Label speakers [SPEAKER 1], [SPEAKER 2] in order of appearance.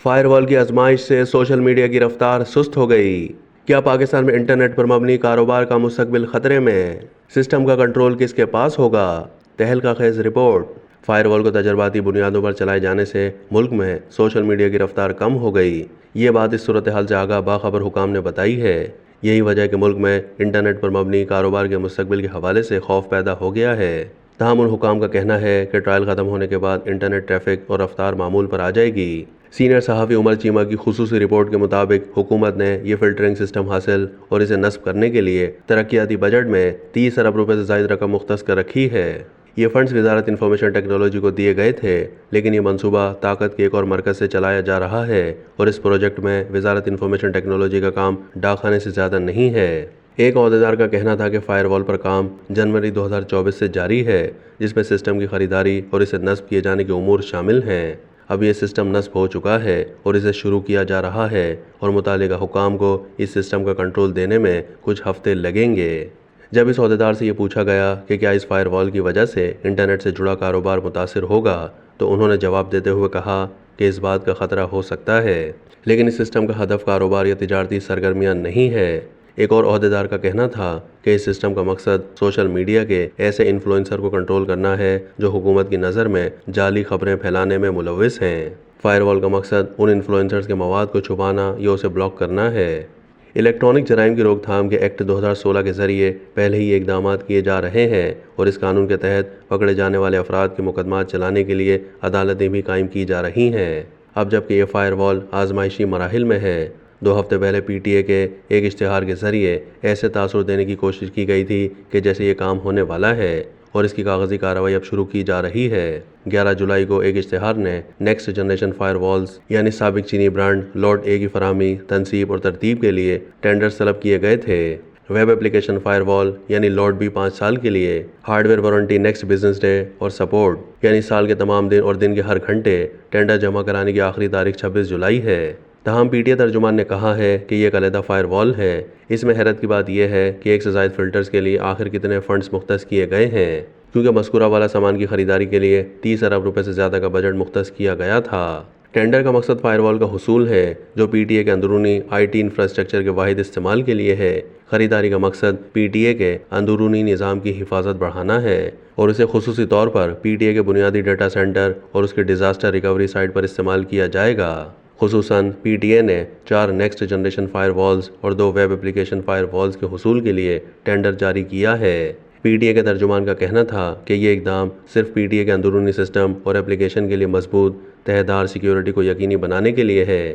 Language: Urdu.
[SPEAKER 1] فائر وال کی آزمائش سے سوشل میڈیا کی رفتار سست ہو گئی۔ کیا پاکستان میں انٹرنیٹ پر مبنی کاروبار کا مستقبل خطرے میں؟ سسٹم کا کنٹرول کس کے پاس ہوگا؟ تہلکہ خیز رپورٹ۔ فائر وال کو تجرباتی بنیادوں پر چلائے جانے سے ملک میں سوشل میڈیا کی رفتار کم ہو گئی۔ یہ بات اس صورتحال سے آگاہ باخبر حکام نے بتائی ہے۔ یہی وجہ ہے کہ ملک میں انٹرنیٹ پر مبنی کاروبار کے مستقبل کے حوالے سے خوف پیدا ہو گیا ہے۔ تاہم ان حکام کا کہنا ہے کہ ٹرائل ختم ہونے کے بعد انٹرنیٹ ٹریفک اور رفتار معمول پر آ جائے گی۔ سینئر صحافی عمر چیمہ کی خصوصی رپورٹ کے مطابق حکومت نے یہ فلٹرنگ سسٹم حاصل اور اسے نصب کرنے کے لیے ترقیاتی بجٹ میں 30 ارب روپے سے زائد رقم مختص کر رکھی ہے۔ یہ فنڈز وزارت انفارمیشن ٹیکنالوجی کو دیے گئے تھے، لیکن یہ منصوبہ طاقت کے ایک اور مرکز سے چلایا جا رہا ہے اور اس پروجیکٹ میں وزارت انفارمیشن ٹیکنالوجی کا کام ڈاک خانے سے زیادہ نہیں ہے۔ ایک عہدیدار کا کہنا تھا کہ فائر وال پر کام جنوری 2024 سے جاری ہے، جس میں سسٹم کی خریداری اور اسے نصب کیے جانے کے امور شامل ہیں۔ اب یہ سسٹم نصب ہو چکا ہے اور اسے شروع کیا جا رہا ہے اور متعلقہ حکام کو اس سسٹم کا کنٹرول دینے میں کچھ ہفتے لگیں گے۔ جب اس عہدیدار سے یہ پوچھا گیا کہ کیا اس فائر وال کی وجہ سے انٹرنیٹ سے جڑا کاروبار متاثر ہوگا، تو انہوں نے جواب دیتے ہوئے کہا کہ اس بات کا خطرہ ہو سکتا ہے، لیکن اس سسٹم کا ہدف کاروبار یا تجارتی سرگرمیاں نہیں ہے۔ ایک اور عہدیدار کا کہنا تھا کہ اس سسٹم کا مقصد سوشل میڈیا کے ایسے انفلوئنسر کو کنٹرول کرنا ہے جو حکومت کی نظر میں جعلی خبریں پھیلانے میں ملوث ہیں۔ فائر وال کا مقصد ان انفلوئنسرز کے مواد کو چھپانا یا اسے بلاک کرنا ہے۔ الیکٹرانک جرائم کی روک تھام کے ایکٹ 2016 کے ذریعے پہلے ہی اقدامات کیے جا رہے ہیں اور اس قانون کے تحت پکڑے جانے والے افراد کے مقدمات چلانے کے لیے عدالتیں بھی قائم کی جا رہی ہیں۔ اب جبکہ یہ فائر وال آزمائشی مراحل میں ہے، 2 ہفتے پہلے پی ٹی اے کے ایک اشتہار کے ذریعے ایسے تاثر دینے کی کوشش کی گئی تھی کہ جیسے یہ کام ہونے والا ہے اور اس کی کاغذی کارروائی اب شروع کی جا رہی ہے۔ 11 جولائی کو ایک اشتہار نے نیکسٹ جنریشن فائر والز یعنی سابق چینی برانڈ لارڈ اے کی فراہمی، تنصیب اور ترتیب کے لیے ٹینڈرز طلب کیے گئے تھے۔ ویب ایپلیکیشن فائر وال یعنی لارڈ بی 5 سال کے لیے، hard where warranty next business day اور سپورٹ یعنی سال کے تمام دن اور دن کے ہر گھنٹے ٹینڈر جمع کرانے کی آخری تاریخ 26 جولائی ہے۔ تاہم پی ٹی اے ترجمان نے کہا ہے کہ یہ ایک علیحدہ فائر وال ہے۔ اس میں حیرت کی بات یہ ہے کہ 1 سے زائد فلٹرز کے لیے آخر کتنے فنڈز مختص کیے گئے ہیں، کیونکہ مذکورہ والا سامان کی خریداری کے لیے 30 ارب روپے سے زیادہ کا بجٹ مختص کیا گیا تھا۔ ٹینڈر کا مقصد فائر وال کا حصول ہے، جو پی ٹی اے کے اندرونی آئی ٹی انفراسٹرکچر کے واحد استعمال کے لیے ہے۔ خریداری کا مقصد پی ٹی اے کے اندرونی نظام کی حفاظت بڑھانا ہے اور اسے خصوصی طور پر پی ٹی اے کے بنیادی ڈیٹا سینٹر اور اس کے ڈیزاسٹر ریکوری سائٹ پر استعمال کیا جائے گا۔ خصوصاً پی ٹی اے نے 4 نیکسٹ جنریشن فائر والز اور 2 ویب ایپلیکیشن فائر والز کے حصول کے لیے ٹینڈر جاری کیا ہے۔ پی ٹی اے کے ترجمان کا کہنا تھا کہ یہ اقدام صرف پی ٹی اے کے اندرونی سسٹم اور ایپلیکیشن کے لیے مضبوط تہہ دار سیکیورٹی کو یقینی بنانے کے لیے ہے۔